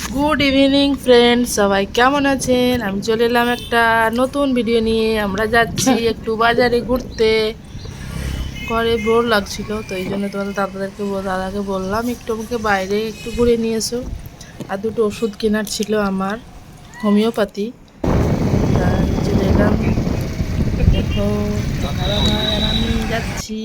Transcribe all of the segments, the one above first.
Good evening friends, সবাই কেমন আছেন? আমি চলে এলাম একটা নতুন ভিডিও নিয়ে। আমরা যাচ্ছি একটু বাজারে ঘুরতে। ঘরে বোর লাগছিল, তো এই জন্য তোমাদের দাদাকে বললাম একটু আমাকে বাইরে একটু ঘুরে নিয়ে এসো। আর দুটো ওষুধ কেনার ছিল আমার, হোমিওপ্যাথি। তাই চলে এলাম। দেখো, দাদা ভাই আর আমি যাচ্ছি।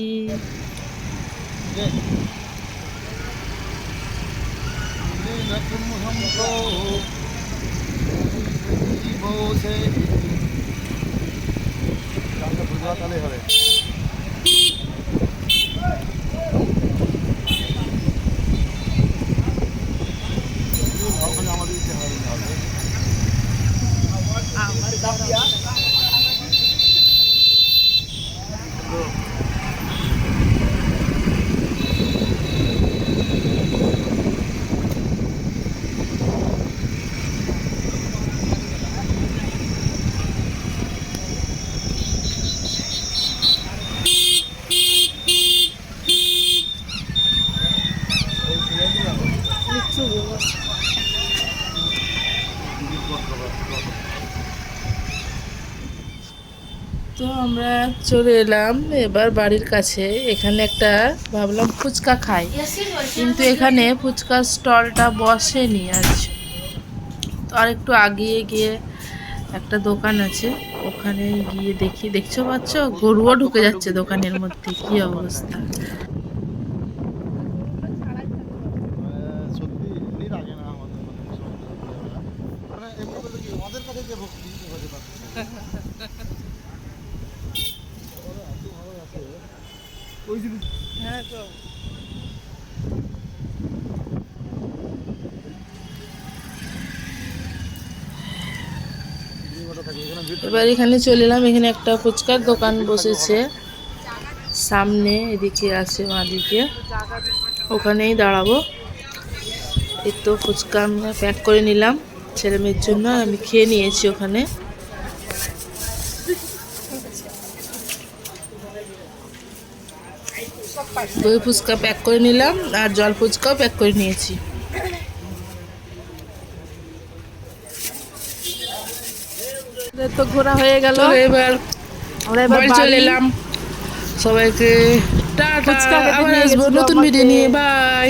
হবে। তো আমরা চলে এলাম এবার বাড়ির কাছে। এখানে একটা ভাবলাম ফুচকা খাই, কিন্তু এখানে ফুচকার স্টলটা বসেনি আজ। তো আর একটু আগিয়ে গিয়ে একটা দোকান আছে, ওখানে গিয়ে দেখি। দেখছো পাচ্ছ, গরুও ঢুকে যাচ্ছে দোকানের মধ্যে, কি অবস্থা। সত্যি এমনি লাগে না আমাদের মানে এমনি বলতে কি আমাদের কাছে যে ভক্তি হতে পারছে ওই জিনিস। হ্যাঁ, তো এবার এখানে চলে এলাম। এখানে একটা ফুচকার দোকান বসেছে সামনে, এদিকে আছে মাদিকে, ওখানেই দাঁড়াবো। এই তো ফুচকা আমরা প্যাক করে নিলাম ছেলে মেয়ের জন্য, আমি খেয়ে নিয়েছি ওখানে। দই ফুচকা প্যাক করে নিলাম আর জল ফুচকাও প্যাক করে নিয়েছি। তো ঘোরা হয়ে গেল, এবার আমরা বাড়ি চলে এলাম। সবাইকে টাটা, আবার আসবো নতুন ভিডিও নিয়ে। বাই।